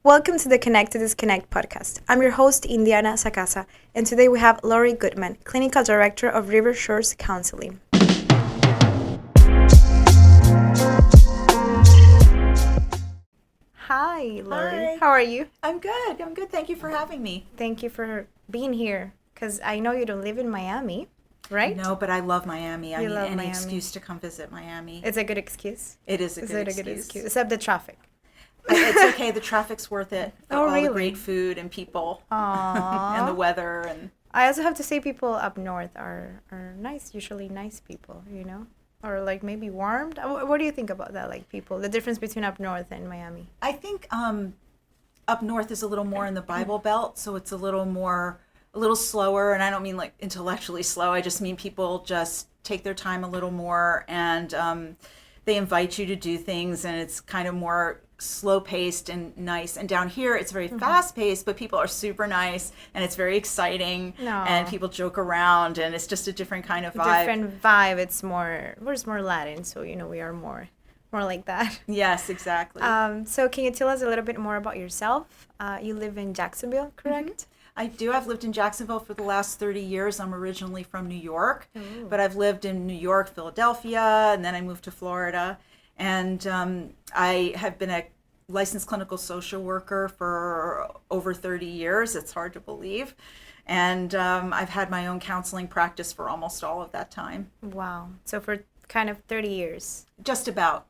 Welcome to the Connect to Disconnect podcast. I'm your host, Indiana Sacasa, and today we have Lori Goodman, Clinical Director of River Shores Counseling. Hi, Lori. Hi. How are you? I'm good. Thank you for having me. Thank you for being here, because I know you don't live in Miami, right? No, but I love Miami. I You need love any Miami. excuse to come visit Miami. It's a good excuse. It is a Is good it a good excuse. excuse? Except the traffic. It's okay. The traffic's worth it. Oh, All really? the great food and people Aww. and the weather. And I also have to say people up north are nice, usually nice people, Or like maybe warmed. What do you think about that, like people, the difference between up north and Miami? I think up north is a little more in the Bible Belt, so it's a little slower. And I don't mean like intellectually slow. I just mean people just take their time a little more, and they invite you to do things, and it's kind of more slow paced and nice. And down here it's very fast paced, but people are super nice, and it's very exciting. No. And people joke around, and it's just a different kind of vibe. Different vibe. It's more, we're more Latin, so we are more like that. Yes, exactly. So can you tell us a little bit more about yourself? You live in Jacksonville, correct? I do. I've lived in Jacksonville for the last 30 years. I'm originally from New York, but I've lived in New York, Philadelphia, and then I moved to Florida. And I have been a licensed clinical social worker for over 30 years. It's hard to believe. And I've had my own counseling practice for almost all of that time. Wow. So for kind of 30 years. Just about.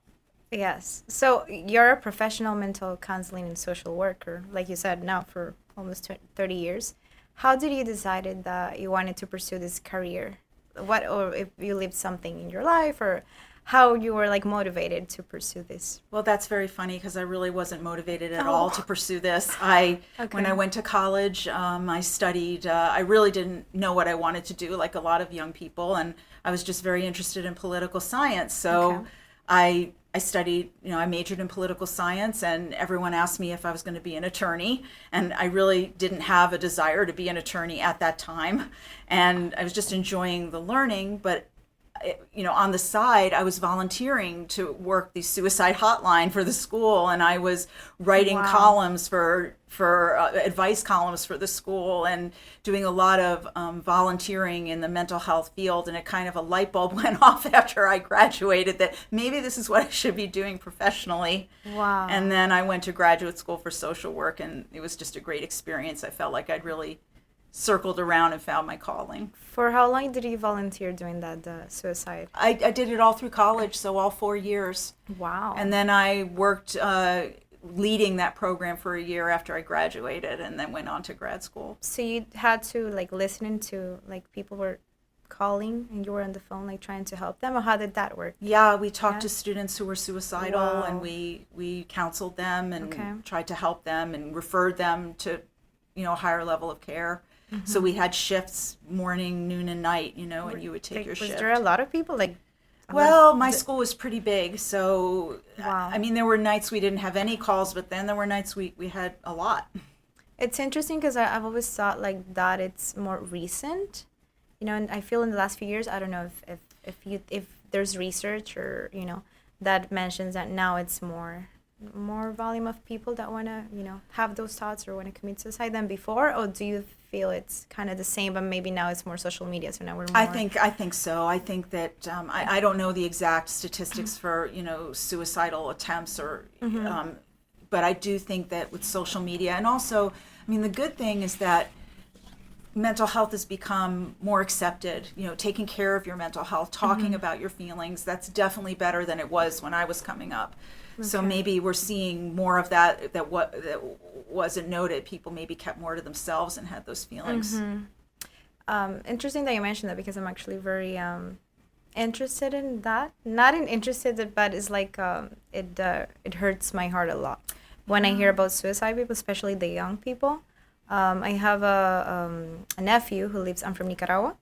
Yes. So you're a professional mental counseling and social worker, like you said, now for almost 30 years. How did you decide that you wanted to pursue this career? Or if you lived something in your life, or how you were like motivated to pursue this? Well, that's very funny because I really wasn't motivated at all to pursue this. When I went to college, I studied, I really didn't know what I wanted to do, like a lot of young people, and I was just very interested in political science. So I studied, I majored in political science, and everyone asked me if I was going to be an attorney, and I really didn't have a desire to be an attorney at that time, and I was just enjoying the learning. But on the side, I was volunteering to work the suicide hotline for the school, and I was writing columns for advice columns for the school, and doing a lot of volunteering in the mental health field. And it kind of a light bulb went off after I graduated that maybe this is what I should be doing professionally. Wow. And then I went to graduate school for social work, and it was just a great experience. I felt like I'd really circled around and found my calling. For how long did you volunteer doing that, the suicide? I did it all through college, so all 4 years. Wow. And then I worked leading that program for a year after I graduated, and then went on to grad school. So you had to like listen to like people were calling, and you were on the phone like trying to help them, or how did that work? Yeah, we talked to students who were suicidal. Wow. And we counseled them and tried to help them and referred them to a higher level of care. So we had shifts, morning, noon, and night, and you would take your shift. Was there a lot of people? Well, my school was pretty big, so Wow. I mean, there were nights we didn't have any calls, but then there were nights we had a lot. It's interesting because I've always thought like that it's more recent, and I feel in the last few years, I don't know if there's research or that mentions that now it's more volume of people that want to have those thoughts or want to commit suicide than before, or do you feel it's kind of the same, but maybe now it's more social media, so now we're more... I think so. I think that I don't know the exact statistics for suicidal attempts or but I do think that with social media, and also the good thing is that mental health has become more accepted. Taking care of your mental health, talking about your feelings, that's definitely better than it was when I was coming up. So maybe we're seeing more of that wasn't noted. People maybe kept more to themselves and had those feelings. Interesting that you mentioned that, because I'm actually very interested in that. Not interested, but it's like it hurts my heart a lot when I hear about suicide people, especially the young people. I have a nephew who lives. I'm from Nicaragua,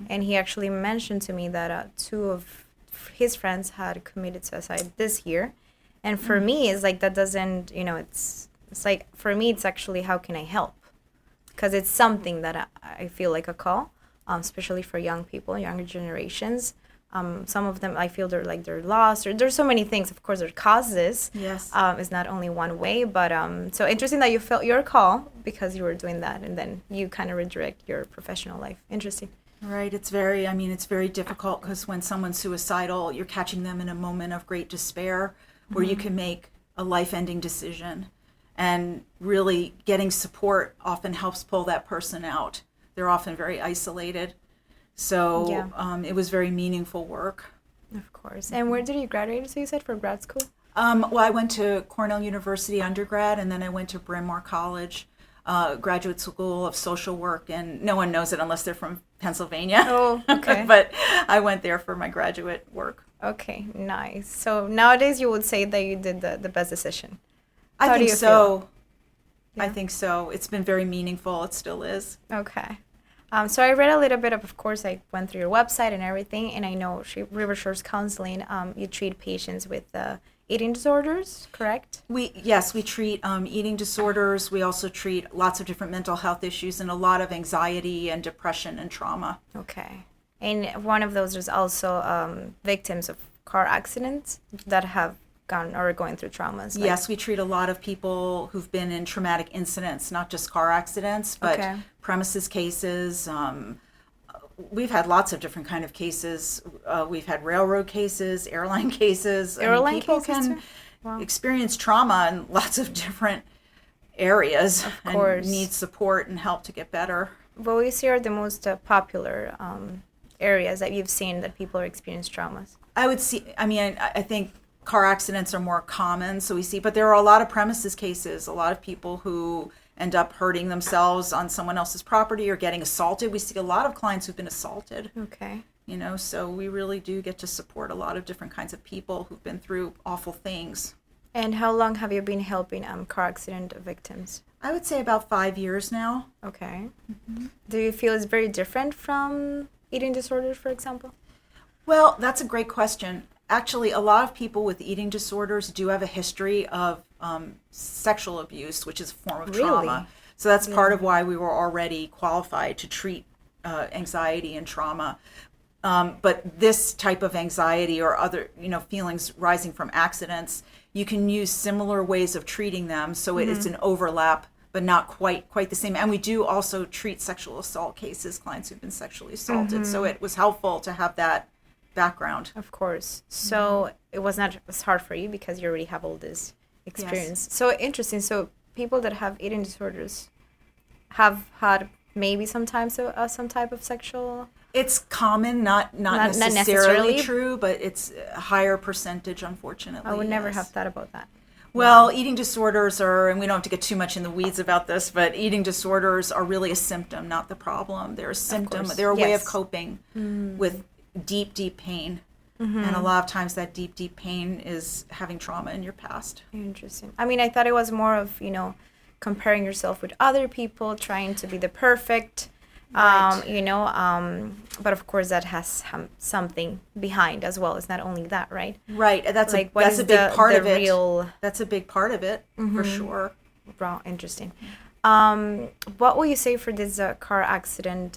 and he actually mentioned to me that 2 of his friends had committed suicide this year. And for me, it's like that doesn't, it's like, for me, it's actually, how can I help? Because it's something that I feel like a call, especially for young people, younger generations. Some of them I feel they're lost, or there's so many things. Of course, there are causes. Yes. It's not only one way, but so interesting that you felt your call because you were doing that, and then you kind of redirect your professional life. Interesting. Right. It's very difficult because when someone's suicidal, you're catching them in a moment of great despair where you can make a life-ending decision. And really getting support often helps pull that person out. They're often very isolated. So it was very meaningful work. Of course. And where did you graduate, so you said, for grad school? Well, I went to Cornell University undergrad, and then I went to Bryn Mawr College, graduate school of social work, and no one knows it unless they're from Pennsylvania. Oh, okay. But I went there for my graduate work. Okay, nice. So nowadays you would say that you did the best decision. I think so. Yeah. I think so. It's been very meaningful. It still is. Okay. So I read a little bit of course, I went through your website and everything, and I know River Shores Counseling, you treat patients with eating disorders, correct? We treat eating disorders. We also treat lots of different mental health issues and a lot of anxiety and depression and trauma. Okay. And one of those is also victims of car accidents that have gone or are going through traumas. Like, yes, we treat a lot of people who've been in traumatic incidents, not just car accidents, but premises cases. We've had lots of different kind of cases. We've had railroad cases, airline cases. People can experience trauma in lots of different areas and need support and help to get better. What would you say are the most popular areas that you've seen that people are experiencing traumas? I think car accidents are more common, so we see, but there are a lot of premises cases, a lot of people who end up hurting themselves on someone else's property or getting assaulted. We see a lot of clients who've been assaulted. Okay. So we really do get to support a lot of different kinds of people who've been through awful things. And how long have you been helping car accident victims? I would say about 5 years now. Okay. Mm-hmm. Do you feel it's very different from eating disorders, for example? Well, that's a great question. Actually, a lot of people with eating disorders do have a history of sexual abuse, which is a form of trauma. So that's part of why we were already qualified to treat anxiety and trauma. But this type of anxiety or other, feelings rising from accidents, you can use similar ways of treating them. So it's an overlap, but not quite the same. And we do also treat sexual assault cases, clients who've been sexually assaulted. So it was helpful to have that background. Of course. So it was not as hard for you because you already have all this experience. Yes. So interesting. So people that have eating disorders have had maybe sometimes some type of sexual... It's common, not necessarily true, but it's a higher percentage, unfortunately. I would never have thought about that. Well, eating disorders are, and we don't have to get too much in the weeds about this, but eating disorders are really a symptom, not the problem. They're a symptom. They're a way of coping with deep, deep pain. And a lot of times that deep, deep pain is having trauma in your past. Interesting. I mean, I thought it was more of, comparing yourself with other people, trying to be the perfect, but of course that has something behind as well. It's not only that, right? Right. That's a big part of it. That's a big part of it, for sure. Wow, interesting. What will you say for these car accident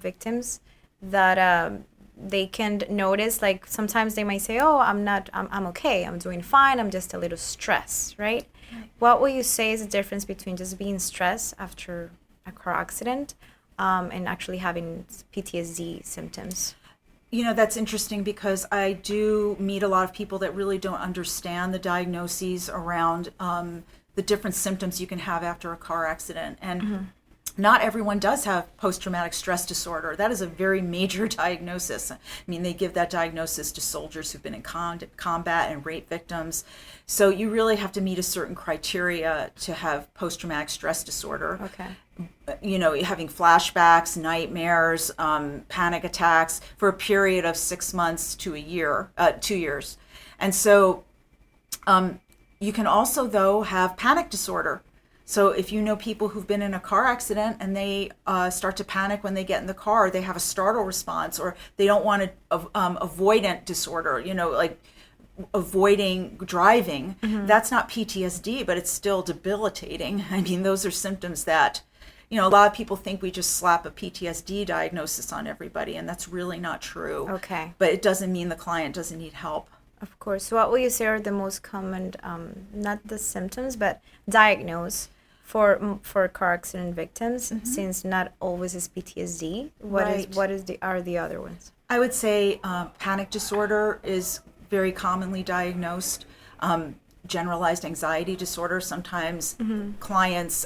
victims that they can notice? Like sometimes they might say, "Oh, I'm okay. I'm doing fine. I'm just a little stressed," right? What will you say is the difference between just being stressed after a car accident and actually having PTSD symptoms? That's interesting because I do meet a lot of people that really don't understand the diagnoses around the different symptoms you can have after a car accident. And not everyone does have post-traumatic stress disorder. That is a very major diagnosis. I mean, they give that diagnosis to soldiers who've been in combat and rape victims. So you really have to meet a certain criteria to have post-traumatic stress disorder. Okay. Having flashbacks, nightmares, panic attacks for a period of 6 months to a year, 2 years. And so you can also, though, have panic disorder. So if you know people who've been in a car accident and they start to panic when they get in the car, they have a startle response, or they don't want to avoidant disorder, like avoiding driving. That's not PTSD, but it's still debilitating. I mean, those are symptoms that a lot of people think we just slap a PTSD diagnosis on everybody, and that's really not true. Okay. But it doesn't mean the client doesn't need help. Of course. So what will you say are the most common, not the symptoms, but diagnose for car accident victims, since not always is PTSD? What are the other ones? I would say panic disorder is very commonly diagnosed. Generalized anxiety disorder. Sometimes clients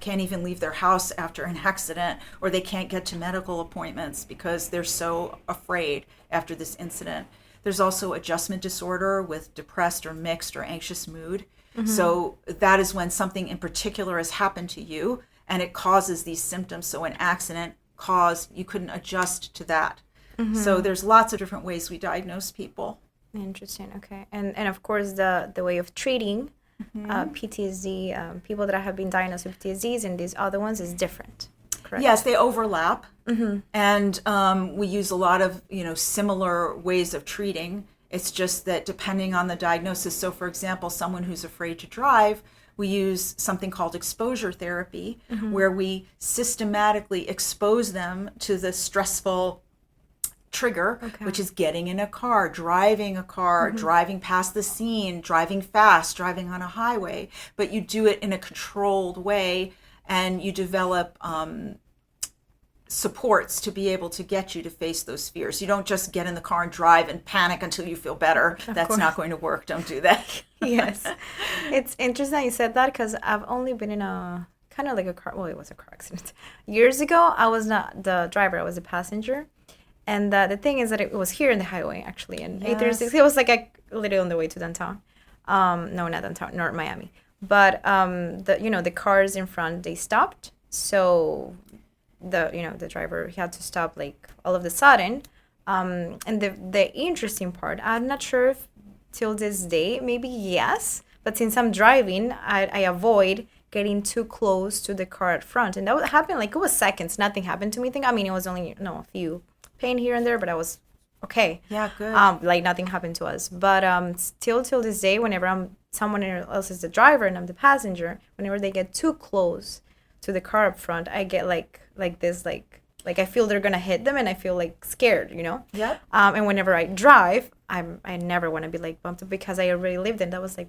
can't even leave their house after an accident, or they can't get to medical appointments because they're so afraid after this incident. There's also adjustment disorder with depressed or mixed or anxious mood. So that is when something in particular has happened to you and it causes these symptoms. So an accident caused, you couldn't adjust to that. So there's lots of different ways we diagnose people. Interesting. Okay. And of course the way of treating PTSD, people that have been diagnosed with PTSDs and these other ones is different. Correct? Yes, they overlap. And we use a lot of, similar ways of treating. It's just that depending on the diagnosis. So for example, someone who's afraid to drive, we use something called exposure therapy, where we systematically expose them to the stressful trigger, which is getting in a car, driving past the scene, driving fast, driving on a highway. But you do it in a controlled way, and you develop supports to be able to get you to face those fears. You don't just get in the car and drive and panic until you feel better. That's not going to work. Don't do that. Yes. It's interesting that you said that, because I've only been in a kind of like a car, well, it was a car accident. Years ago, I was not the driver, I was a passenger. And the thing is that it was here in the highway, actually, in 836. It was like literally on the way to downtown. No, not downtown, North Miami. But the cars in front, they stopped. So the driver, he had to stop like all of a sudden. And the interesting part, I'm not sure if till this day, maybe yes, but since I'm driving, I avoid getting too close to the car at front. And that would happen, like, it was seconds. Nothing happened to me. It was only a few pain here and there, but I was okay. Yeah, good. Like nothing happened to us. But still till this day, whenever someone else is the driver and I'm the passenger, whenever they get too close to the car up front, I get like this, like I feel they're gonna hit them, and I feel like scared, Yep. And whenever I drive, I never want to be like bumped up, because I already lived in, that was like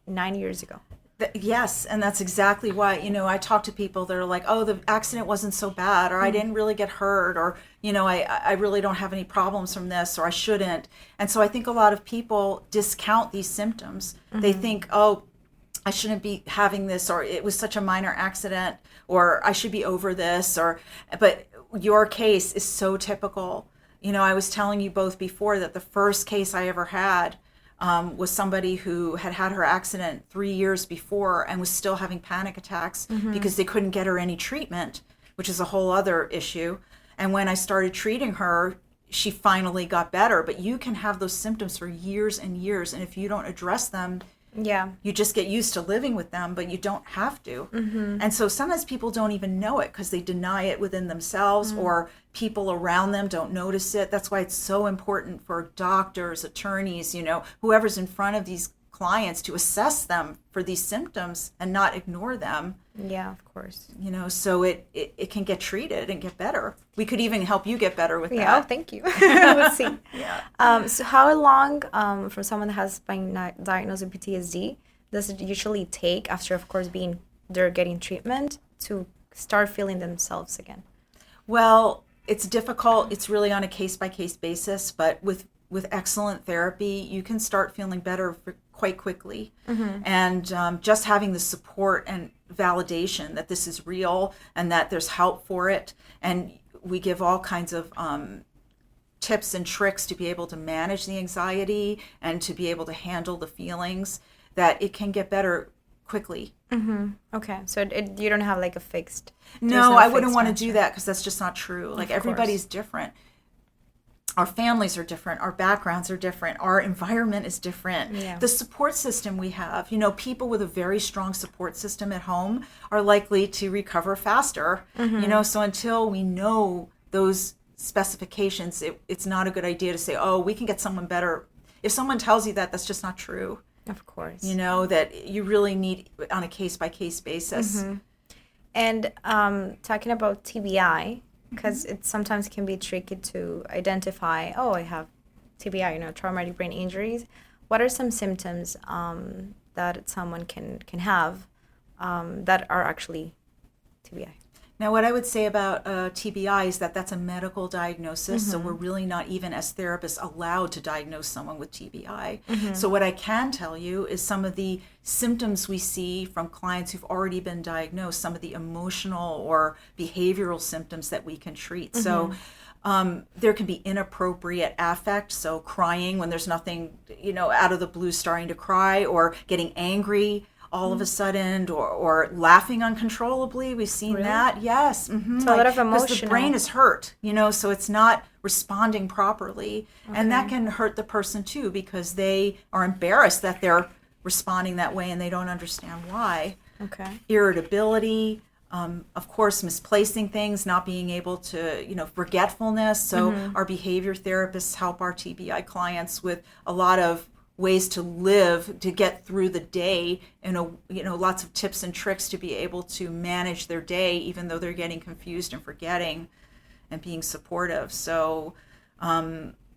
9 years ago. Yes, and that's exactly why, I talk to people that are like, oh, the accident wasn't so bad, or I didn't really get hurt, or, I really don't have any problems from this, or I shouldn't. And so I think a lot of people discount these symptoms. They think, oh, I shouldn't be having this, or it was such a minor accident, or I should be over this, but your case is so typical. I was telling you both before that the first case I ever had was somebody who had her accident 3 years before and was still having panic attacks because they couldn't get her any treatment, which is a whole other issue. And when I started treating her, she finally got better. But you can have those symptoms for years and years, and if you don't address them, you just get used to living with them, but you don't have to. And so sometimes people don't even know it because they deny it within themselves, or people around them don't notice it. That's why it's so important for doctors, attorneys, whoever's in front of these clients to assess them for these symptoms and not ignore them. Yeah, of course. So it can get treated and get better. We could even help you get better with that. Yeah, thank you. Let's see. Yeah. So how long for someone that has been diagnosed with PTSD does it usually take after, of course, they're getting treatment to start feeling themselves again? Well, it's difficult. It's really on a case-by-case basis, but with excellent therapy, you can start feeling better quite quickly. And just having the support and validation that this is real and that there's help for it. And we give all kinds of tips and tricks to be able to manage the anxiety and to be able to handle the feelings, that it can get better quickly. Okay, so you don't have like a fixed... No, I wouldn't want to do that, because that's just not true. Like, everybody's different. Our families are different. Our backgrounds are different. Our environment is different. Yeah. The support system we have, people with a very strong support system at home are likely to recover faster. So until we know those specifications, it's not a good idea to say, oh, we can get someone better. If someone tells you that, that's just not true. Of course. That you really need on a case-by-case basis. And talking about TBI, because it sometimes can be tricky to identify, oh, I have TBI, traumatic brain injuries. What are some symptoms that someone can have that are actually TBI? Now, what I would say about TBI is that that's a medical diagnosis, so we're really not even as therapists allowed to diagnose someone with TBI. So what I can tell you is some of the symptoms we see from clients who've already been diagnosed, some of the emotional or behavioral symptoms that we can treat. So there can be inappropriate affect, so crying when there's nothing, out of the blue starting to cry, or getting angry all of a sudden, or laughing uncontrollably. We've seen that. Yes. So a lot of emotional. Because the brain is hurt, so it's not responding properly. Okay. And that can hurt the person too, because they are embarrassed that they're responding that way and they don't understand why. Okay. Irritability, of course, misplacing things, not being able to, forgetfulness. So our behavior therapists help our TBI clients with a lot of ways to live, to get through the day, lots of tips and tricks to be able to manage their day, even though they're getting confused and forgetting, and being supportive. So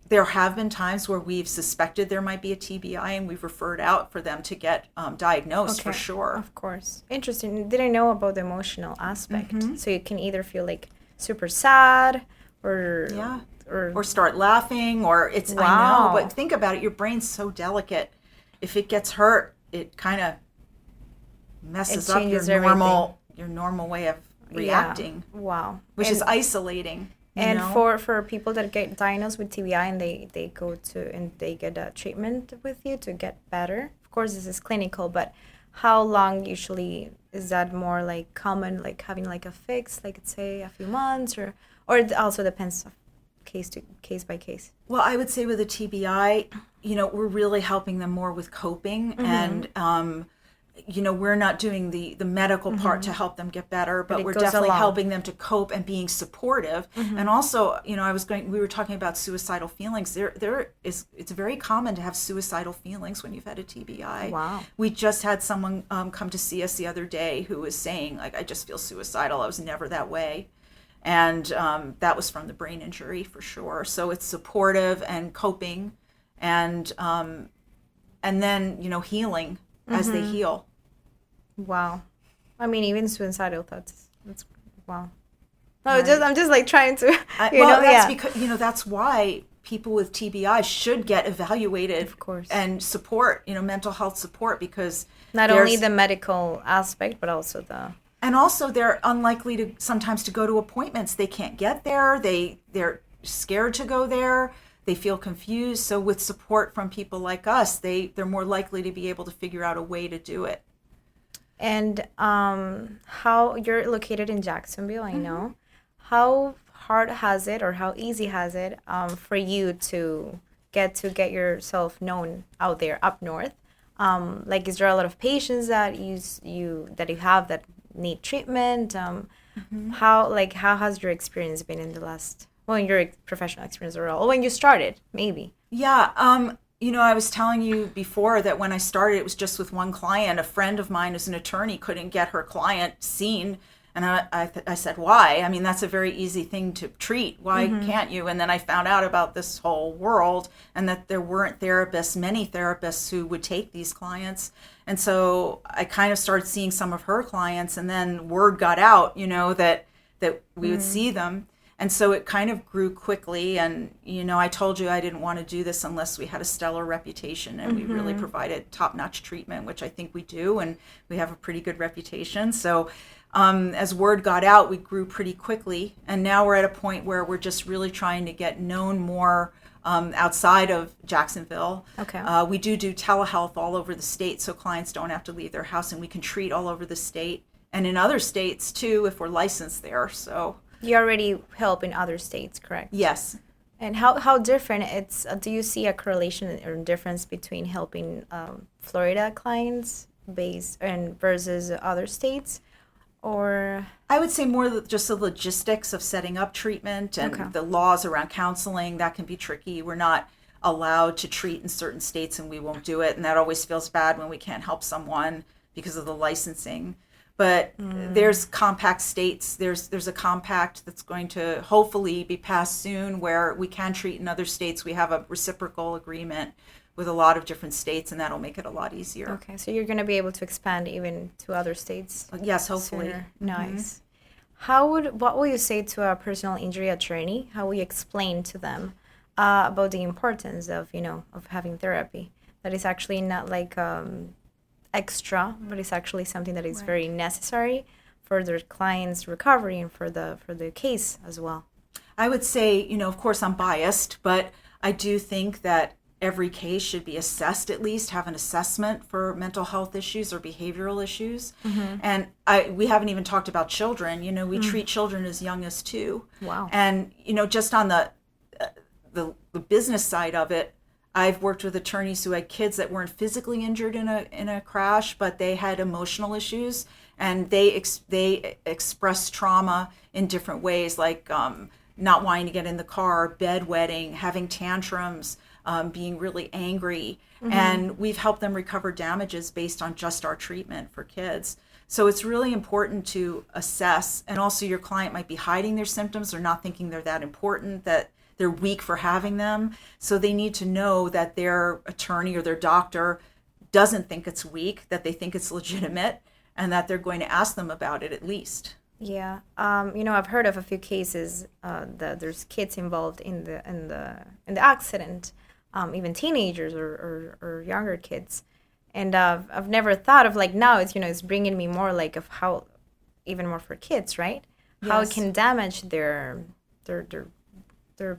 there have been times where we've suspected there might be a TBI and we've referred out for them to get diagnosed, for sure. Of course. Interesting. Didn't know about the emotional aspect. So you can either feel like super sad or start laughing, or it's, wow. I know, but think about it, your brain's so delicate. If it gets hurt, it kind of messes up your normal way of reacting. Yeah. Wow. Which is isolating. And for people that get diagnosed with TBI and they go to and they get a treatment with you to get better, of course this is clinical, but how long usually is that more like common, like having like a fix, like let's say a few months, or it also depends case by case? Well, I would say with a TBI, we're really helping them more with coping, and we're not doing the medical part to help them get better, but we're definitely helping them to cope and being supportive. And also, we were talking about suicidal feelings. It's very common to have suicidal feelings when you've had a TBI. Wow. We just had someone come to see us the other day who was saying, like, I just feel suicidal. I was never that way. And that was from the brain injury, for sure. So it's supportive and coping, and then healing as they heal. Wow, I mean, even suicidal thoughts. That's wow. No, right. I'm just like trying to. Because that's why people with TBI should get evaluated, of course, and support. Mental health support, because not only the medical aspect, but also the. And also, they're unlikely to sometimes to go to appointments. They can't get there. They're scared to go there. They feel confused. So with support from people like us, they're more likely to be able to figure out a way to do it. And how you're located in Jacksonville, I know. How hard has it, or how easy has it for you to get yourself known out there up north? Like, is there a lot of patients that you have that need treatment? How has your experience been in the last, your professional experience overall, when you started, maybe? Yeah, I was telling you before that when I started, it was just with one client. A friend of mine who's an attorney couldn't get her client seen, and I said, why? I mean, that's a very easy thing to treat. Why can't you? And then I found out about this whole world, and that there weren't many therapists who would take these clients. And so I kind of started seeing some of her clients, and then word got out, that we would see them. And so it kind of grew quickly. And, I told you I didn't want to do this unless we had a stellar reputation and we really provided top-notch treatment, which I think we do. And we have a pretty good reputation. So as word got out, we grew pretty quickly. And now we're at a point where we're just really trying to get known more outside of Jacksonville. Okay. We do telehealth all over the state, so clients don't have to leave their house, and we can treat all over the state and in other states too if we're licensed there. So you already help in other states, correct? Yes. And how different it's? Do you see a correlation or difference between helping Florida clients versus other states? Or I would say more just the logistics of setting up treatment and the laws around counseling. That can be tricky. We're not allowed to treat in certain states, and we won't do it. And that always feels bad when we can't help someone because of the licensing. But there's compact states. There's a compact that's going to hopefully be passed soon where we can treat in other states. We have a reciprocal agreement with a lot of different states, and that'll make it a lot easier. Okay, so you're going to be able to expand even to other states. Yes, hopefully. Sooner. Nice. What will you say to a personal injury attorney? How will you explain to them about the importance of, of having therapy? That is actually not like extra, but it's actually something that is very necessary for their client's recovery and for the case as well. I would say, of course I'm biased, but I do think that every case should be assessed, at least have an assessment for mental health issues or behavioral issues. And we haven't even talked about children. We treat children as young as 2. Wow. And just on the business side of it, I've worked with attorneys who had kids that weren't physically injured in a crash, but they had emotional issues, and they express trauma in different ways, like not wanting to get in the car, bedwetting, having tantrums, being really angry. And we've helped them recover damages based on just our treatment for kids. So it's really important to assess, and also your client might be hiding their symptoms or not thinking they're that important, that they're weak for having them. So they need to know that their attorney or their doctor doesn't think it's weak, that they think it's legitimate, and that they're going to ask them about it at least. Yeah. I've heard of a few cases that there's kids involved in the accident, even teenagers or younger kids. And I've never thought of, like, now it's bringing me more like of how, even more for kids, right? Yes. How it can damage their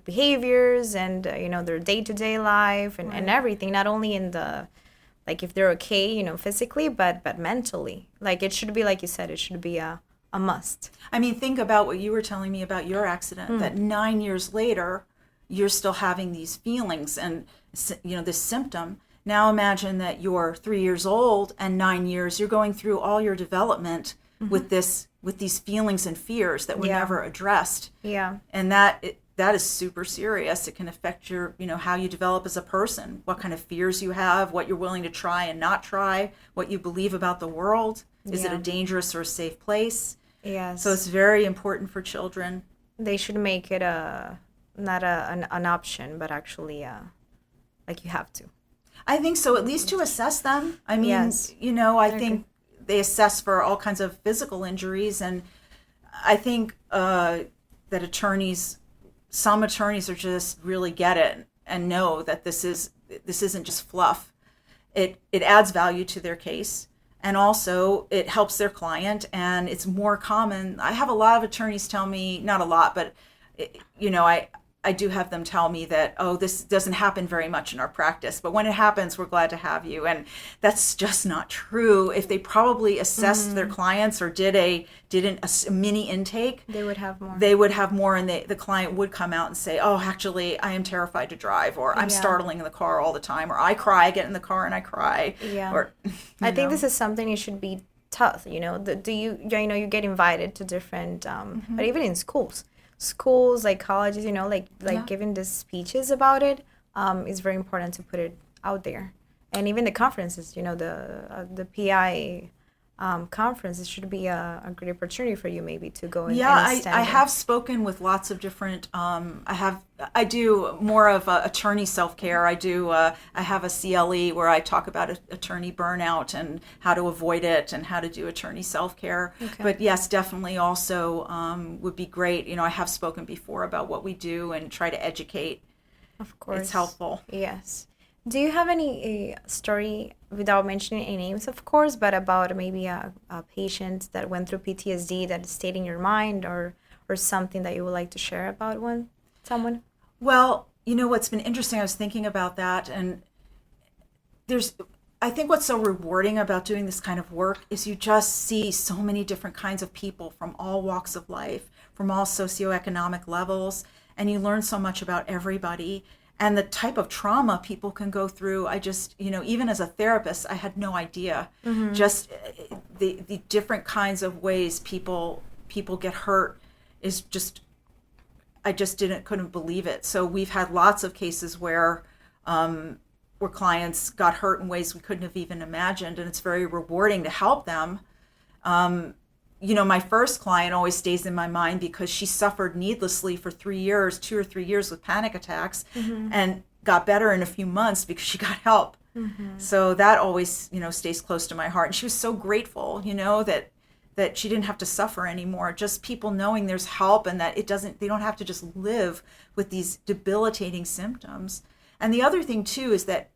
behaviors and their day-to-day life and everything, not only in the, like, if they're okay physically, but mentally. Like, it should be, like you said, it should be a must. I mean, think about what you were telling me about your accident, that 9 years later you're still having these feelings and this symptom. Now imagine that you're 3 years old and 9 years you're going through all your development with these feelings and fears that were never addressed. Yeah. And that is super serious. It can affect your, how you develop as a person, what kind of fears you have, what you're willing to try and not try, what you believe about the world. Is it a dangerous or a safe place? Yes. So it's very important for children. They should make it not an option, but actually like you have to. I think so, at least to assess them. I mean, yes. I think they assess for all kinds of physical injuries, and I think that some attorneys are just really get it and know that this isn't just fluff. It adds value to their case, and also it helps their client, and it's more common. I have a lot of attorneys tell me, not a lot, but I do have them tell me that, this doesn't happen very much in our practice, but when it happens, we're glad to have you. And that's just not true. If they probably assessed their clients or did a mini intake, they would have more. They would have more, and the client would come out and say, actually, I am terrified to drive, or I'm startling in the car all the time, or I cry, I get in the car and I cry. Yeah. Or, I think this is something you should be taught, do you get invited to different, but even in schools, like colleges, giving the speeches about it is very important to put it out there. And even the conferences, the PI conferences should be a great opportunity for you maybe to go and stand I have spoken with lots of different, I do more of attorney self-care. I have a CLE where I talk about attorney burnout and how to avoid it and how to do attorney self-care. Okay. But yes, definitely also would be great. I have spoken before about what we do and try to educate. Of course. It's helpful. Yes. Do you have any story, without mentioning any names, of course, but about maybe a patient that went through PTSD that stayed in your mind, or something that you would like to share about someone? Well, what's been interesting, I was thinking about that, and I think what's so rewarding about doing this kind of work is you just see so many different kinds of people from all walks of life, from all socioeconomic levels, and you learn so much about everybody. And the type of trauma people can go through, I just, even as a therapist, I had no idea. Just the different kinds of ways people get hurt is just, I just couldn't believe it. So we've had lots of cases where clients got hurt in ways we couldn't have even imagined, and it's very rewarding to help them. My first client always stays in my mind because she suffered needlessly for 3 years, 2 or 3 years with panic attacks, and got better in a few months because she got help. So that always, stays close to my heart. And she was so grateful, that she didn't have to suffer anymore. Just people knowing there's help and that they don't have to just live with these debilitating symptoms. And the other thing too is that,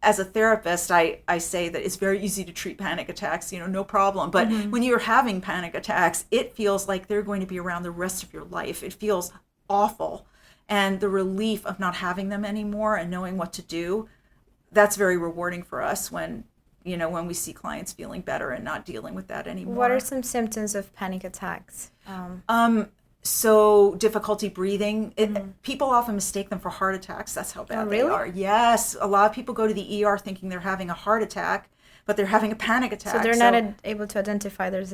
as a therapist, I say that it's very easy to treat panic attacks, no problem. But when you're having panic attacks, it feels like they're going to be around the rest of your life. It feels awful. And the relief of not having them anymore and knowing what to do, that's very rewarding for us when we see clients feeling better and not dealing with that anymore. What are some symptoms of panic attacks? So difficulty breathing. People often mistake them for heart attacks. That's how bad they are. Yes. A lot of people go to the ER thinking they're having a heart attack, but they're having a panic attack. So they're not able to identify there's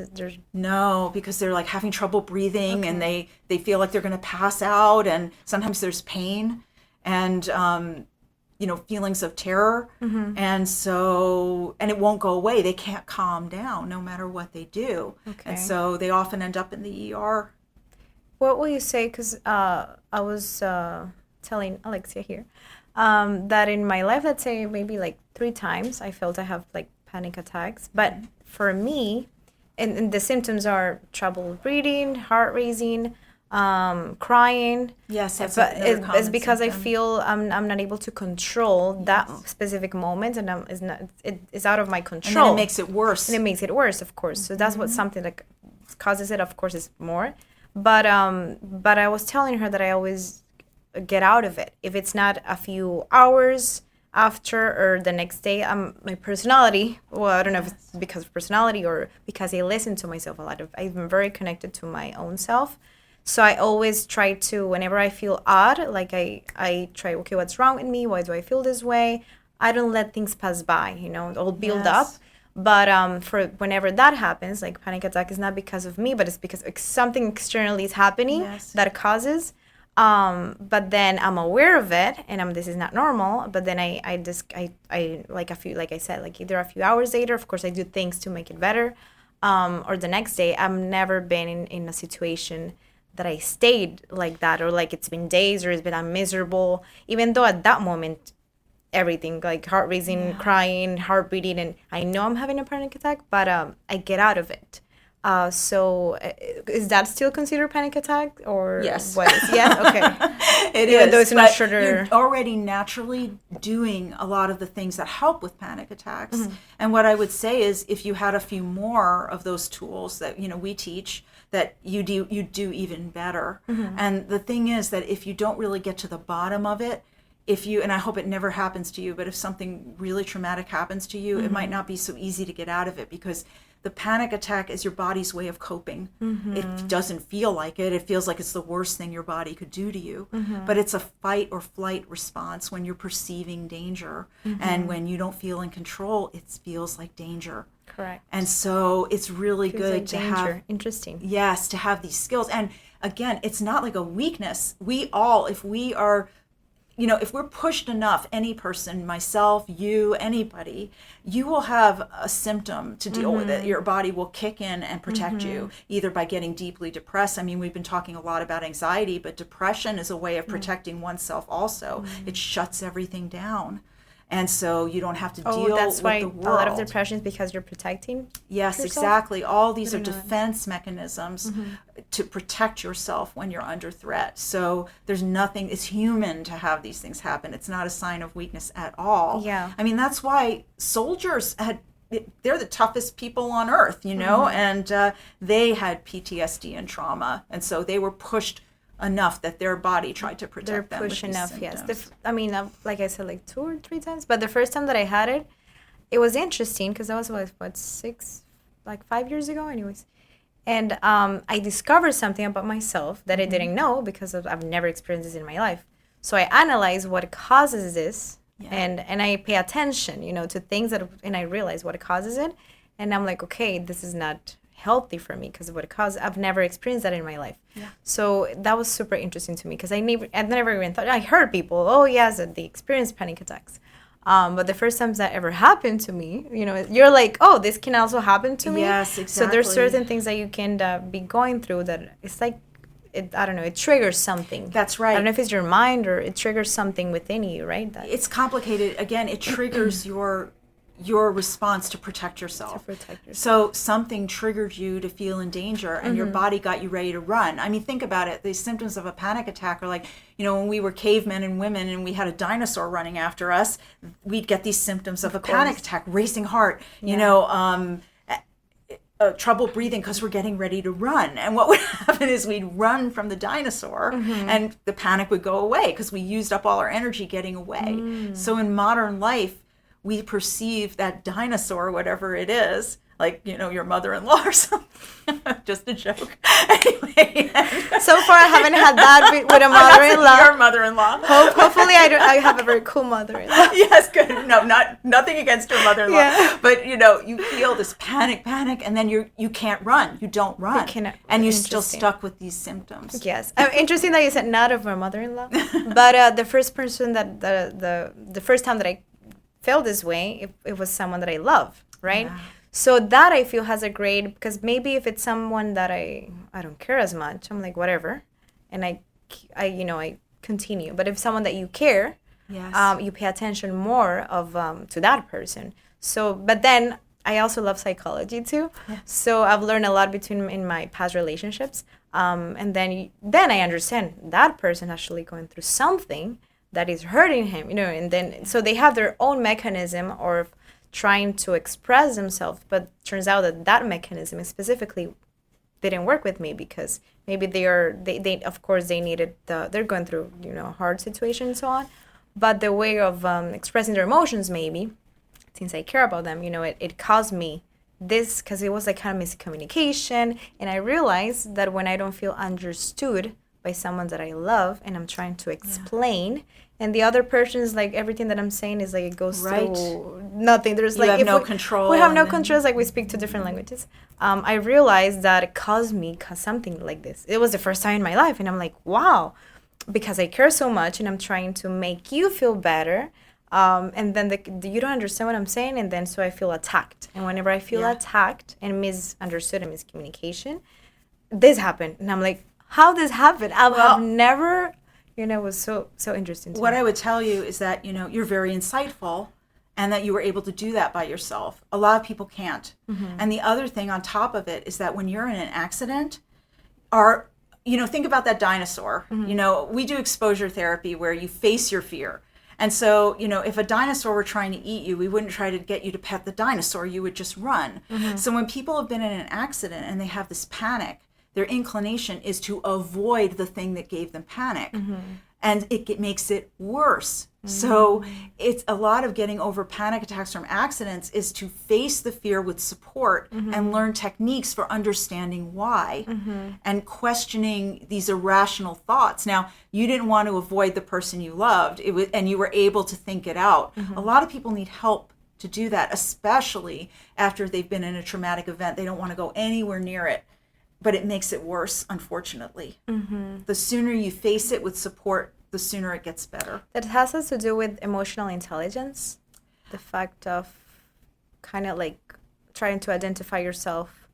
No, because they're like having trouble breathing, and they feel like they're going to pass out, and sometimes there's pain and feelings of terror. And it won't go away. They can't calm down no matter what they do. And so they often end up in the ER. What will you say? Because I was telling Alexia here that in my life, let's say maybe like 3 times, I felt I have like panic attacks. But for me, and the symptoms are trouble breathing, heart racing, crying. Yes, that's it's because symptom. I feel I'm not able to control that specific moment, and it's out of my control. And then it makes it worse. And it makes it worse, of course. So that's what something that causes it. Of course, is more. But I was telling her that I always get out of it. If it's not a few hours after or the next day, my personality, well, I don't know if it's because of personality or because I listen to myself a lot. I'm very connected to my own self. So I always try to, whenever I feel odd, like I try, okay, what's wrong with me? Why do I feel this way? I don't let things pass by, it'll build up. But for whenever that happens, like panic attack is not because of me, but it's because something externally is happening that causes. But then I'm aware of it, and this is not normal. But then I like I said, like either a few hours later, of course I do things to make it better, or the next day. I've never been in a situation that I stayed like that, or like it's been days, or I'm miserable, even though at that moment everything like heart racing, crying, heart beating, and I know I'm having a panic attack, but I get out of it. So is that still considered panic attack, or yes? What is? Yeah, okay. It even is. Though it's not shorter. You're already naturally doing a lot of the things that help with panic attacks. And what I would say is, if you had a few more of those tools that we teach, that you do even better. And the thing is that if you don't really get to the bottom of it, and I hope it never happens to you, but if something really traumatic happens to you, it might not be so easy to get out of it, because the panic attack is your body's way of coping. It doesn't feel like it. It feels like it's the worst thing your body could do to you. But it's a fight or flight response when you're perceiving danger. And when you don't feel in control, it feels like danger. Correct. And so it's really good like to danger. have. Interesting. Yes, to have these skills. And again, it's not like a weakness. We all, if we are, if we're pushed enough, any person, myself, you, anybody, you will have a symptom to deal with it. Your body will kick in and protect you, either by getting deeply depressed. I mean, we've been talking a lot about anxiety, but depression is a way of protecting oneself also. It shuts everything down. And so you don't have to deal with the world. That's why a lot of depression is because you're protecting Yes, yourself? Exactly. All these are defense mechanisms to protect yourself when you're under threat. So there's nothing, it's human to have these things happen. It's not a sign of weakness at all. Yeah. I mean, that's why soldiers they're the toughest people on earth, and they had PTSD and trauma. And so they were pushed enough that their body tried to protect them. They're pushed enough, yes. Like I said, like 2 or 3 times. But the first time that I had it was interesting because that was, 5 years ago anyways. And I discovered something about myself that I didn't know because I've never experienced this in my life. So I analyze what causes this, and I pay attention, to things and I realize what causes it. And I'm like, okay, this is not healthy for me because of what it caused. I've never experienced that in my life. So that was super interesting to me because I never even thought. I heard people, oh yes, they experience panic attacks, But the first times that ever happened to me, you're like, oh, this can also happen to me. Yes, exactly. So there's certain things that you can be going through that it's like, I don't know, it triggers something. That's right. I don't know if it's your mind or it triggers something within you, right? It's complicated. Again, it triggers your response to protect yourself. So something triggered you to feel in danger, and your body got you ready to run. I mean, think about it. The symptoms of a panic attack are like, when we were cavemen and women and we had a dinosaur running after us, we'd get these symptoms of a panic attack, racing heart, trouble breathing because we're getting ready to run. And what would happen is we'd run from the dinosaur and the panic would go away because we used up all our energy getting away. So in modern life, we perceive that dinosaur, whatever it is, like, your mother-in-law or something. Just a joke. Anyway. So far, I haven't had that with a mother-in-law. Your mother-in-law. Hopefully, I have a very cool mother-in-law. Yes, good. No, nothing against your mother-in-law. Yeah. But, you feel this panic, and then you can't run. You don't run. And you're still stuck with these symptoms. Yes. Interesting that you said not of my mother-in-law. But the first person the first time that I felt this way, it was someone that I love, right? Yeah. So that I feel has a grade, because maybe if it's someone that I don't care as much, I'm like, whatever, and I continue. But if someone that you care, yes, you pay attention more to that person. So, but then I also love psychology too. Yeah. So I've learned a lot in my past relationships, and then I understand that person actually going through something that is hurting him, and then so they have their own mechanism or trying to express themselves, but turns out that mechanism specifically didn't work with me, because maybe they of course they needed they're going through hard situation and so on, but the way of expressing their emotions, maybe since I care about them, it caused me this, because it was like kind of miscommunication. And I realized that when I don't feel understood by someone that I love and I'm trying to explain, and the other person is like, everything that I'm saying is like, it goes through nothing. There's you have no control. We have no control. It's like we speak two different languages. I realized that it caused me something like this. It was the first time in my life, and I'm like, wow, because I care so much and I'm trying to make you feel better. And then you don't understand what I'm saying, and then so I feel attacked. And whenever I feel attacked and misunderstood and miscommunication, this happened. And I'm like, how this happened? I've never, it was so interesting to me. What I would tell you is that, you're very insightful, and that you were able to do that by yourself. A lot of people can't. Mm-hmm. And the other thing on top of it is that when you're in an accident, think about that dinosaur. Mm-hmm. We do exposure therapy where you face your fear. And so, if a dinosaur were trying to eat you, we wouldn't try to get you to pet the dinosaur. You would just run. Mm-hmm. So when people have been in an accident and they have this panic, their inclination is to avoid the thing that gave them panic. Mm-hmm. And it makes it worse. Mm-hmm. So it's a lot of getting over panic attacks from accidents is to face the fear with support, mm-hmm, and learn techniques for understanding why, mm-hmm, and questioning these irrational thoughts. Now, you didn't want to avoid the person you loved, and you were able to think it out. Mm-hmm. A lot of people need help to do that, especially after they've been in a traumatic event. They don't want to go anywhere near it. But it makes it worse, unfortunately. Mm-hmm. The sooner you face it with support, the sooner it gets better. That has to do with emotional intelligence. The fact of kind of like trying to identify yourself,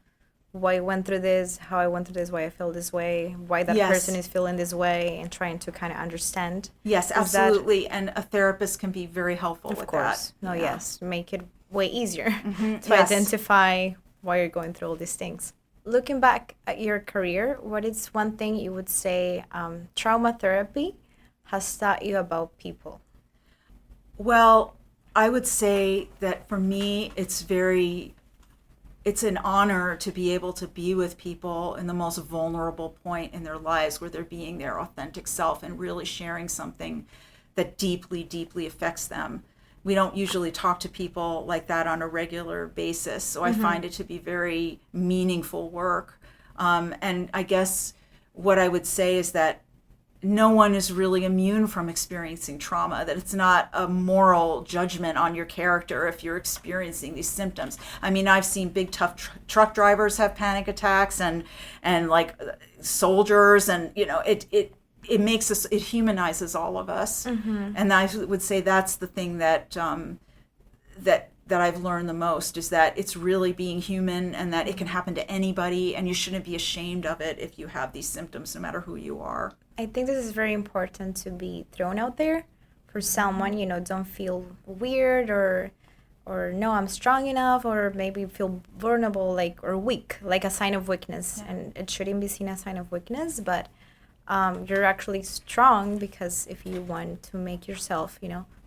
why I went through this, how I went through this, why I feel this way, why that person is feeling this way, and trying to kind of understand. Yes, absolutely. And a therapist can be very helpful with that. Yes. Make it way easier, mm-hmm, to identify why you're going through all these things. Looking back at your career, what is one thing you would say trauma therapy has taught you about people? Well, I would say that for me, it's an honor to be able to be with people in the most vulnerable point in their lives, where they're being their authentic self and really sharing something that deeply, deeply affects them. We don't usually talk to people like that on a regular basis. So I, mm-hmm, find it to be very meaningful work. And I guess what I would say is that no one is really immune from experiencing trauma, that it's not a moral judgment on your character if you're experiencing these symptoms. I mean, I've seen big, tough truck drivers have panic attacks, and like soldiers, and, it makes us, it humanizes all of us. And I would say that's the thing that that I've learned the most, is that it's really being human, and that it can happen to anybody, and you shouldn't be ashamed of it if you have these symptoms, no matter who you are. I think this is very important to be thrown out there for someone, don't feel weird or no, I'm strong enough, or maybe feel vulnerable, like, or weak, like a sign of weakness. And it shouldn't be seen as a sign of weakness, but you're actually strong, because if you want to make yourself,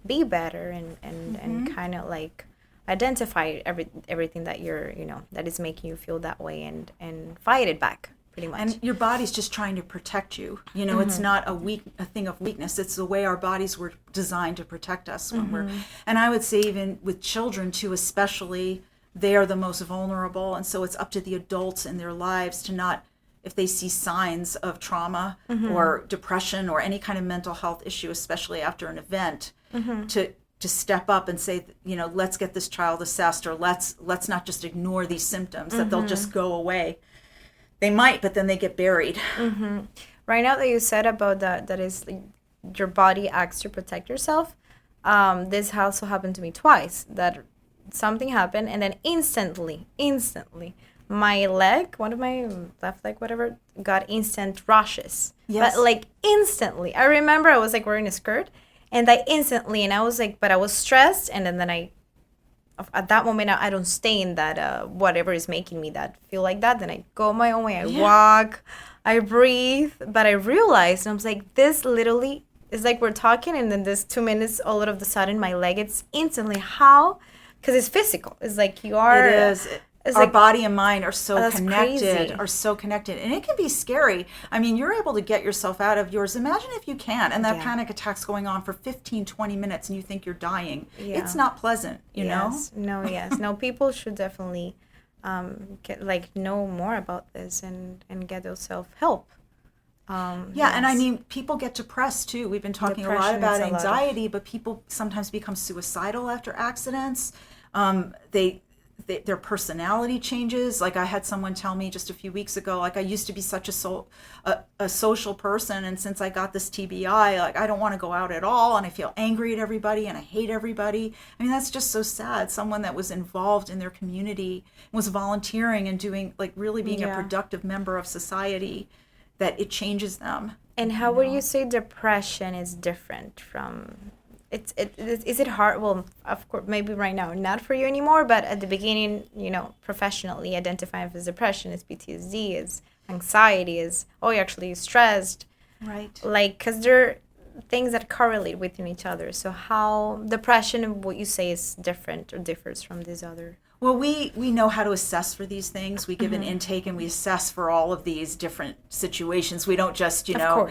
be better and kind of like identify everything that you're, that is making you feel that way, and fight it back, pretty much. And your body's just trying to protect you. It's not a thing of weakness. It's the way our bodies were designed to protect us when we're, and I would say even with children too, especially, they are the most vulnerable. And so it's up to the adults in their lives to not, if they see signs of trauma or depression or any kind of mental health issue, especially after an event, to step up and say, let's get this child assessed, or let's not just ignore these symptoms, that they'll just go away. They might, but then they get buried. Right now that you said about that is like, your body acts to protect yourself. This also happened to me twice, that something happened, and then instantly, my leg, one of my left leg, whatever, got instant rashes. Yes. But like instantly. I remember I was like wearing a skirt, and and I was like, but I was stressed, and then I, at that moment, I don't stay in that whatever is making me that feel like that. Then I go my own way. I walk, I breathe, but I realized, and I was like, this literally is like we're talking, and then this 2 minutes, all of a sudden, my leg, it's instantly how, because it's physical. It's like you are. It is. Our body and mind are so connected, crazy. And it can be scary. I mean, you're able to get yourself out of yours. Imagine if you can, and that panic attack's going on for 15, 20 minutes, and you think you're dying. Yeah. It's not pleasant, you know? No, people should definitely know more about this and get their self-help. And I mean, people get depressed too. We've been talking a lot about anxiety, but people sometimes become suicidal after accidents. Their personality changes. Like I had someone tell me just a few weeks ago, like I used to be such a social person, and since I got this TBI, like I don't want to go out at all, and I feel angry at everybody, and I hate everybody. I mean, that's just so sad. Someone that was involved in their community, was volunteering and doing, like, really being a productive member of society, that it changes them. And how would you say depression is different from... Is it hard? Well, of course, maybe right now not for you anymore, but at the beginning, professionally identifying as depression, is PTSD, is anxiety, is, you're actually stressed. Right. Like, because they're things that correlate within each other. So how depression, what you say, is different or differs from these other... Well, we know how to assess for these things. We give an intake, and we assess for all of these different situations. We don't just, so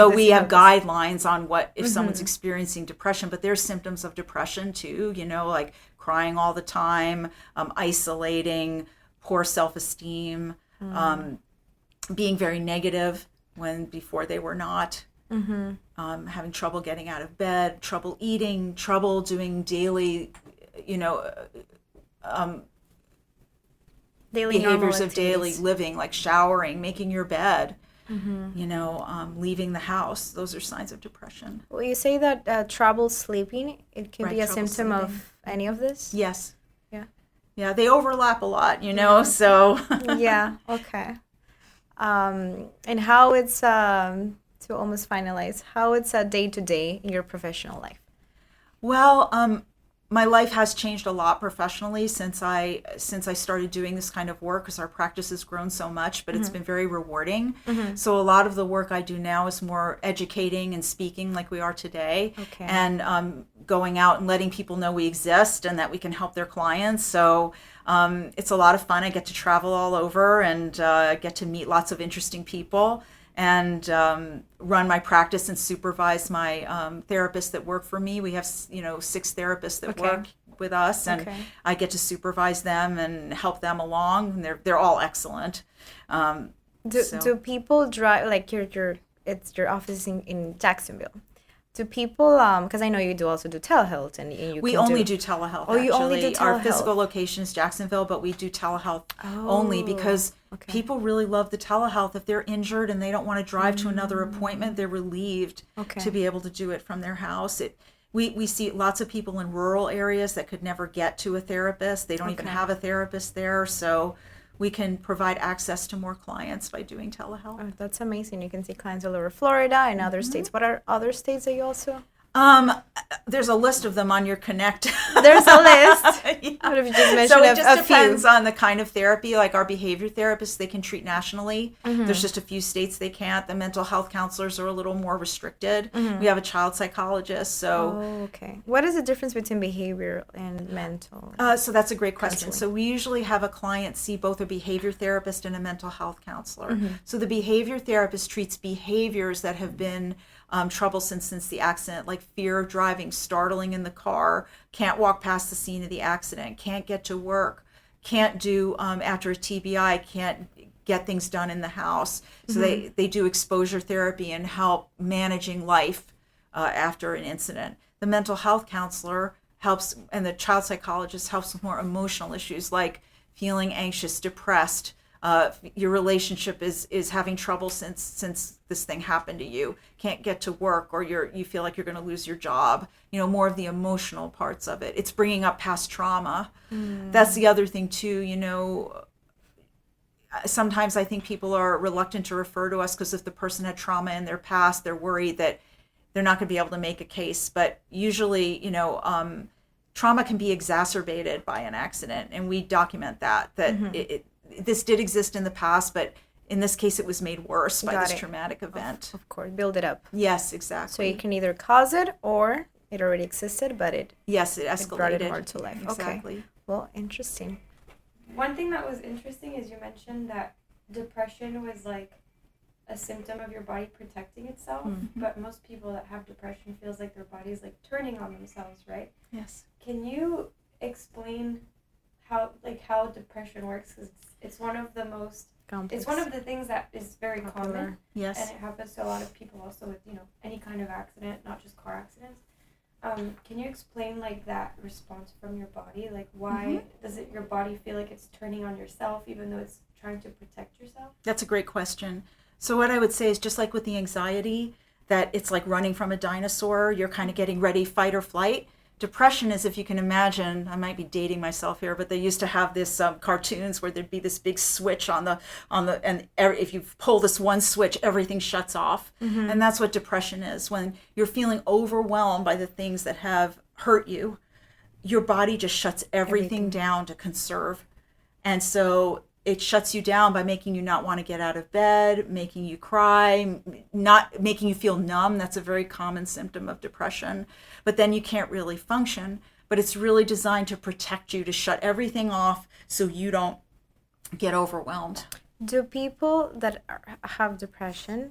we have guidelines on what, if someone's experiencing depression, but there's symptoms of depression too, like crying all the time, isolating, poor self-esteem, being very negative when before they were not, having trouble getting out of bed, trouble eating, trouble doing daily, daily behaviors of daily living, like showering, making your bed, leaving the house. Those are signs of depression. Well, you say that trouble sleeping, it can be a symptom of any of this? Yes. Yeah, they overlap a lot, so. Yeah, okay. And how it's, to almost finalize, how it's a day-to-day in your professional life? Well, my life has changed a lot professionally since I started doing this kind of work, because our practice has grown so much, but it's been very rewarding. So a lot of the work I do now is more educating and speaking like we are today, and going out and letting people know we exist and that we can help their clients. So it's a lot of fun. I get to travel all over and get to meet lots of interesting people, and run my practice and supervise my therapists that work for me. We have 6 therapists that work with us, and I get to supervise them and help them along. And they're all excellent. Do people drive, like your office in Jacksonville? Do people, because I know you do also do telehealth, and you we can only do telehealth. Oh, you only do actually. Our telehealth. physical location is Jacksonville, but we do telehealth only because people really love the telehealth. If they're injured and they don't want to drive to another appointment, they're relieved to be able to do it from their house. We see lots of people in rural areas that could never get to a therapist. They don't even have a therapist there, so we can provide access to more clients by doing telehealth. Oh, that's amazing. You can see clients all over Florida and other states. What are other states that you also? There's a list of them on your CONNEQT. There's a list. What if you just mentioned so it just depends few? on the kind of therapy. Like our behavior therapists, they can treat nationally. There's just a few states they can't. The mental health counselors are a little more restricted. We have a child psychologist. So what is the difference between behavior and mental? So that's a great question. So we usually have a client see both a behavior therapist and a mental health counselor. So the behavior therapist treats behaviors that have been troublesome since the accident, like fear of driving, startling in the car, can't walk past the scene of the accident, can't get to work, can't do after a TBI, can't get things done in the house. So they do exposure therapy and help managing life after an incident. The mental health counselor helps, and the child psychologist helps with more emotional issues like feeling anxious, depressed. Your relationship is having trouble since this thing happened to you, can't get to work, or you feel like you're going to lose your job, more of the emotional parts of it. It's bringing up past trauma. That's the other thing too. Sometimes I think people are reluctant to refer to us because if the person had trauma in their past, they're worried that they're not going to be able to make a case. But usually, trauma can be exacerbated by an accident, and we document that this did exist in the past, but in this case, it was made worse by this traumatic event. Of course, build it up. Yes, exactly. So you can either cause it or it already existed, but it escalated. It brought it more to life. Exactly. Okay. Well, interesting. One thing that was interesting is you mentioned that depression was like a symptom of your body protecting itself, but most people that have depression feels like their body's like turning on themselves, right? Yes. Can you explain how depression works? Because it's one of the most complex. It's one of the things that is very common. Yes. And it happens to a lot of people also with any kind of accident, not just car accidents. Can you explain like that response from your body? Like why does your body feel like it's turning on yourself even though it's trying to protect yourself? That's a great question. So what I would say is just like with the anxiety, that it's like running from a dinosaur, you're kind of getting ready, fight or flight. Depression is, if you can imagine, I might be dating myself here, but they used to have this cartoons where there'd be this big switch and if you pull this one switch, everything shuts off. And that's what depression is. When you're feeling overwhelmed by the things that have hurt you, your body just shuts everything down to conserve. And so it shuts you down by making you not want to get out of bed, making you cry, not making you feel numb. That's a very common symptom of depression. But then you can't really function. But it's really designed to protect you, to shut everything off so you don't get overwhelmed. Do people that have depression,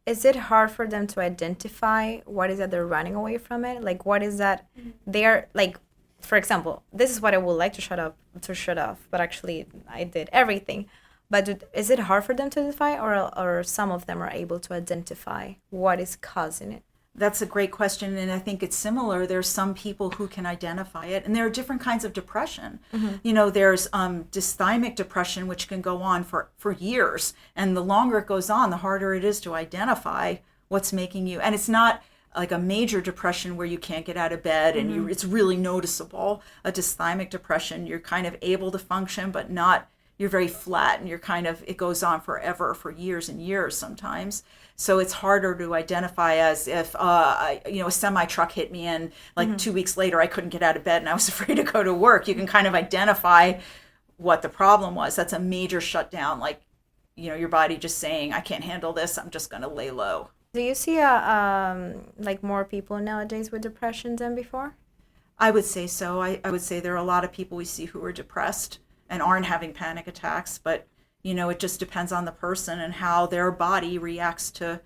is it hard for them to identify what is that they're running away from it? Like what is that they're like, for example, this is what I would like to shut off, but actually I did everything. But is it hard for them to identify, or some of them are able to identify what is causing it? That's a great question, and I think it's similar. There's some people who can identify it, and there are different kinds of depression. There's dysthymic depression, which can go on for years, and the longer it goes on, the harder it is to identify what's making you. And it's not like a major depression where you can't get out of bed and it's really noticeable. A dysthymic depression, you're kind of able to function, but not, you're very flat, and it goes on forever, for years and years sometimes. So it's harder to identify as if, a semi truck hit me and 2 weeks later I couldn't get out of bed and I was afraid to go to work. You can kind of identify what the problem was. That's a major shutdown. Like, your body just saying, I can't handle this. I'm just going to lay low. Do you see more people nowadays with depression than before? I would say so. I would say there are a lot of people we see who are depressed and aren't having panic attacks, but it just depends on the person and how their body reacts to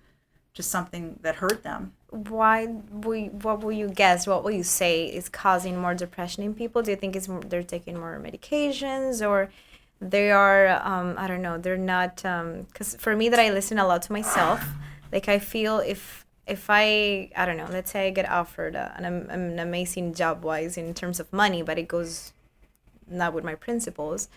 something that hurt them. What will you guess? What will you say is causing more depression in people? Do you think they're taking more medications, or they are I don't know, they're not, because for me, that I listen a lot to myself. Like I feel if if I don't know, let's say I get offered an amazing job wise in terms of money, but it goes not with my principles,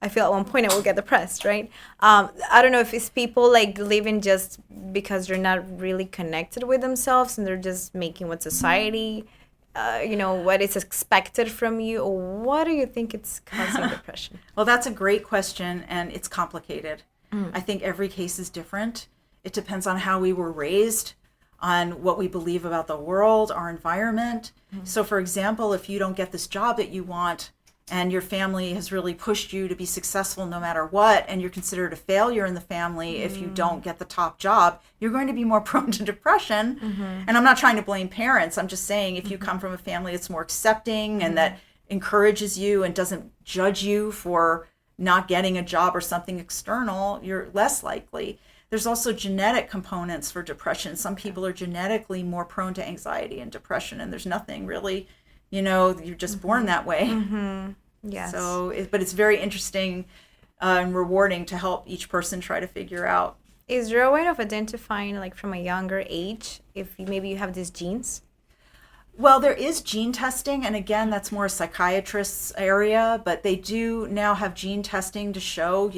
I feel at one point I will get depressed, right? I don't know if it's people like living just because they're not really connected with themselves and they're just making what society, what is expected from you, or what do you think it's causing depression? Well, that's a great question, and it's complicated. I think every case is different. It depends on how we were raised, on what we believe about the world, our environment. So, for example, if you don't get this job that you want, and your family has really pushed you to be successful no matter what, and you're considered a failure in the family if you don't get the top job, you're going to be more prone to depression. And I'm not trying to blame parents. I'm just saying if you come from a family that's more accepting and that encourages you and doesn't judge you for not getting a job or something external, you're less likely. There's also genetic components for depression. Some people are genetically more prone to anxiety and depression, and there's nothing really, you're just born that way. Yes. So, but it's very interesting and rewarding to help each person try to figure out. Is there a way of identifying, like from a younger age, if maybe you have these genes? Well, there is gene testing, and again, that's more a psychiatrist's area, but they do now have gene testing to show,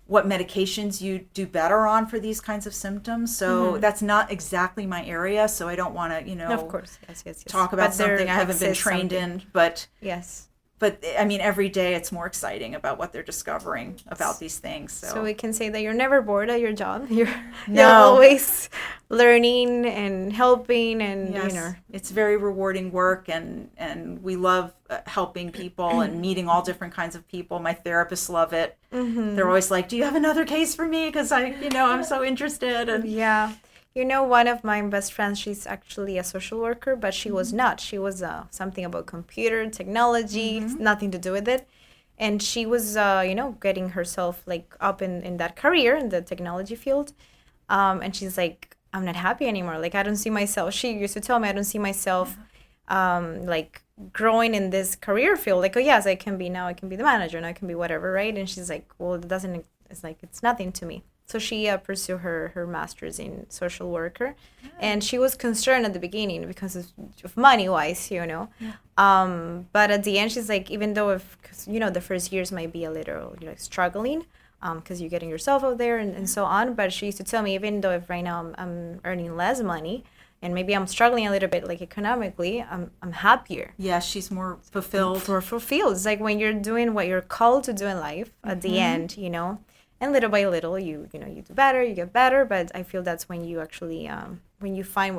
what medications you do better on for these kinds of symptoms. So that's not exactly my area, so I don't want to, of course, yes. talk about something I haven't been trained in, but yes. But I mean, every day it's more exciting about what they're discovering about these things. So we can say that you're never bored at your job. You're No. always learning and helping, and Yes. It's very rewarding work, and we love helping people and meeting all different kinds of people. My therapists love it. They're always like, "Do you have another case for me? Because I'm so interested." And yeah. One of my best friends, she's actually a social worker, but she was not. She was something about computer technology, nothing to do with it. And she was, getting herself like up in that career in the technology field. And she's like, I'm not happy anymore. Like, I don't see myself. She used to tell me, I don't see myself like growing in this career field. Like, oh, yes, I can be now. I can be the manager. Now I can be whatever, right? And she's like, well, it's nothing to me. So she pursued her master's in social worker, and she was concerned at the beginning because of money-wise, But at the end, she's like, even though the first years might be a little struggling, because you're getting yourself out there and so on. But she used to tell me, even though if right now I'm earning less money, and maybe I'm struggling a little bit like economically, I'm happier. Yeah, she's more fulfilled. Fulfilled. It's like when you're doing what you're called to do in life at the end, And little by little, you do better, you get better. But I feel that's when you actually, when you find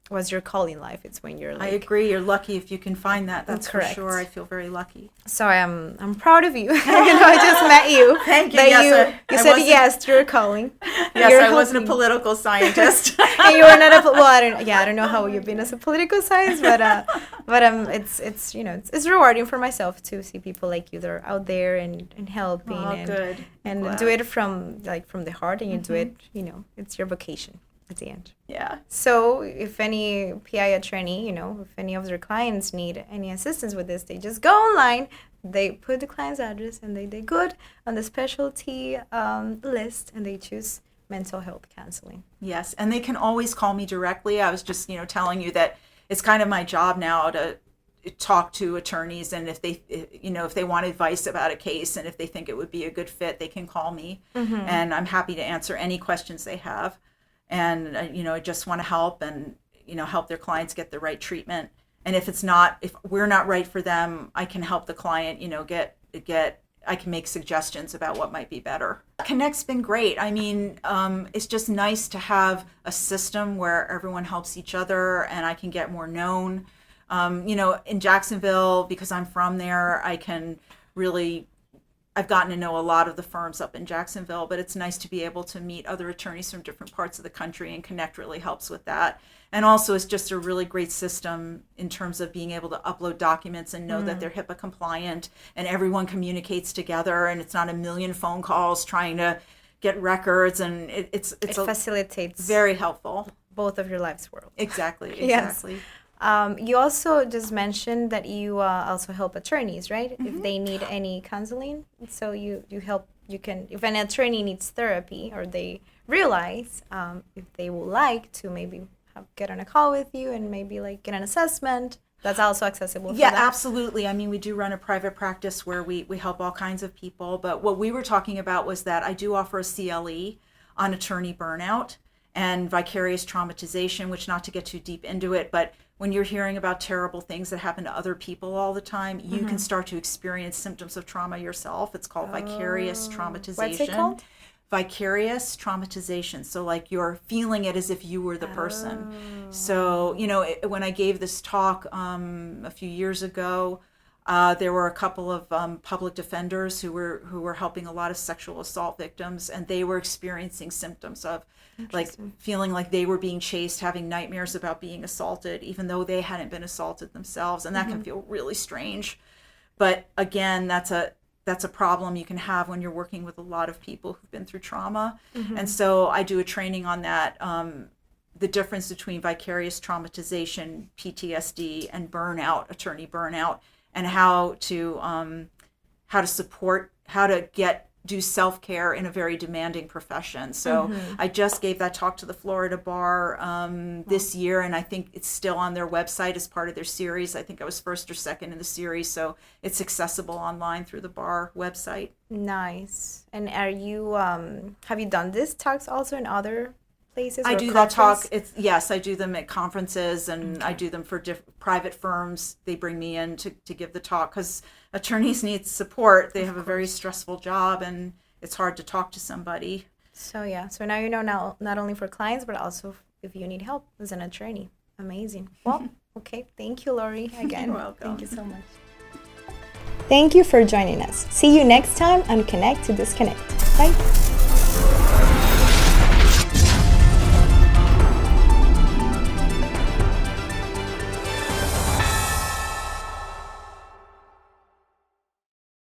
what's your call in life. It's when you're like. I agree. You're lucky if you can find that. That's correct. For sure. I feel very lucky. So I'm proud of you. I just met you. Thank you. That yes, you said yes to your calling. Yes, I wasn't a political scientist. And you were not I don't know how you've been as a political science, but it's rewarding for myself to see people like you that are out there and helping good. And do it from the heart, and you do it, it's your vocation at the end. Yeah. So if any PI attorney, if any of their clients need any assistance with this, they just go online, they put the client's address, and they good on the specialty list, and they choose mental health counseling. Yes, and they can always call me directly. I was just, telling you that it's kind of my job now to talk to attorneys, and if they want advice about a case, and if they think it would be a good fit, they can call me, and I'm happy to answer any questions they have. And I just want to help and help their clients get the right treatment. And if we're not right for them, I can help the client I can make suggestions about what might be better. CONNEQT's been great. I mean, it's just nice to have a system where everyone helps each other, and I can get more known. In Jacksonville, because I'm from there, I've gotten to know a lot of the firms up in Jacksonville, but it's nice to be able to meet other attorneys from different parts of the country, and CONNEQT really helps with that. And also it's just a really great system in terms of being able to upload documents and know that they're HIPAA compliant, and everyone communicates together, and it's not a million phone calls trying to get records, and it facilitates very helpful. Both of your life's world. Exactly. Yes. You also just mentioned that you also help attorneys, right? If they need any counseling, so you help you can, if an attorney needs therapy or they realize if they would like to maybe get on a call with you and maybe like get an assessment, that's also accessible for Yeah, that. absolutely. I mean, we do run a private practice where we help all kinds of people. But what we were talking about was that I do offer a CLE on attorney burnout and vicarious traumatization, which, not to get too deep into it, but when you're hearing about terrible things that happen to other people all the time, you can start to experience symptoms of trauma yourself. It's called vicarious traumatization. What's it called? Vicarious traumatization. So like you're feeling it as if you were the person. So, you know, when I gave this talk a few years ago, there were a couple of public defenders who were helping a lot of sexual assault victims, and they were experiencing symptoms of like feeling like they were being chased, having nightmares about being assaulted, even though they hadn't been assaulted themselves. And that can feel really strange. But again, that's a problem you can have when you're working with a lot of people who've been through trauma. And so I do a training on that, the difference between vicarious traumatization, PTSD, and burnout, attorney burnout, and how to support, how to do self-care in a very demanding profession. So I just gave that talk to the Florida bar this year, and I think it's still on their website as part of their series. I think I was first or second in the series, so it's accessible online through the bar website. Nice. And are you have you done these talks also in other places? I do that talk. Yes, I do them at conferences, and I do them for private firms. They bring me in to give the talk because attorneys need support. They have a very stressful job, and it's hard to talk to somebody. So yeah, so now you know, now not only for clients but also if you need help as an attorney. Amazing. Well, okay, thank you, Lori, again. You're welcome. Thank you so much. Thank you for joining us. See you next time on Connect to Disconnect. Bye.